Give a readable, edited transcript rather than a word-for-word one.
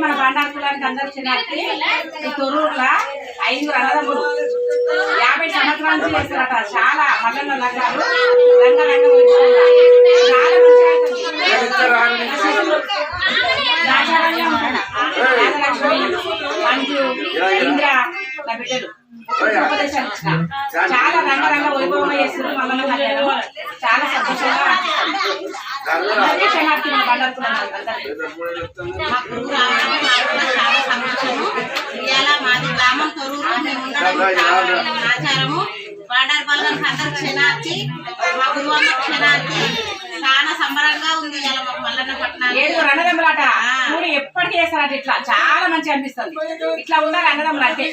మన బండార్కులానికి అందరు చిన్నకి తొర్రూరులో 5 అన్నదమ్ములు 50 సంవత్సరాల నుంచి చేస్తారట. చాలా మల్లన్న నగరాలు రంగరంగ చాలా రాజలక్ష్మి మంజు ఇంద్ర నా బిడ్డలు ఉపదేశాలు ఇచ్చిన చాలా రంగరంగ వైభవంగా చేస్తున్నారు. మల్లన్న కళ్యాణం చాలా సంతోషంగా శనార్థి మన బండార్కులానికి మాది గ్రామం తొర్రూరు ఆచారము బండారు పల్లెలకు అందరు క్షణార్థి మా గురువమ్మ క్షణార్థి చాలా సంబరంగా ఉంది. ఇలా మాకు మల్లన్న పట్టణాలు అన్నదమ్ములాట ఎప్పటికీ చేస్తారట. ఇట్లా చాలా మంచిగా అనిపిస్తుంది. ఇట్లా ఉండాలి అన్నదమ్ములు అంటే.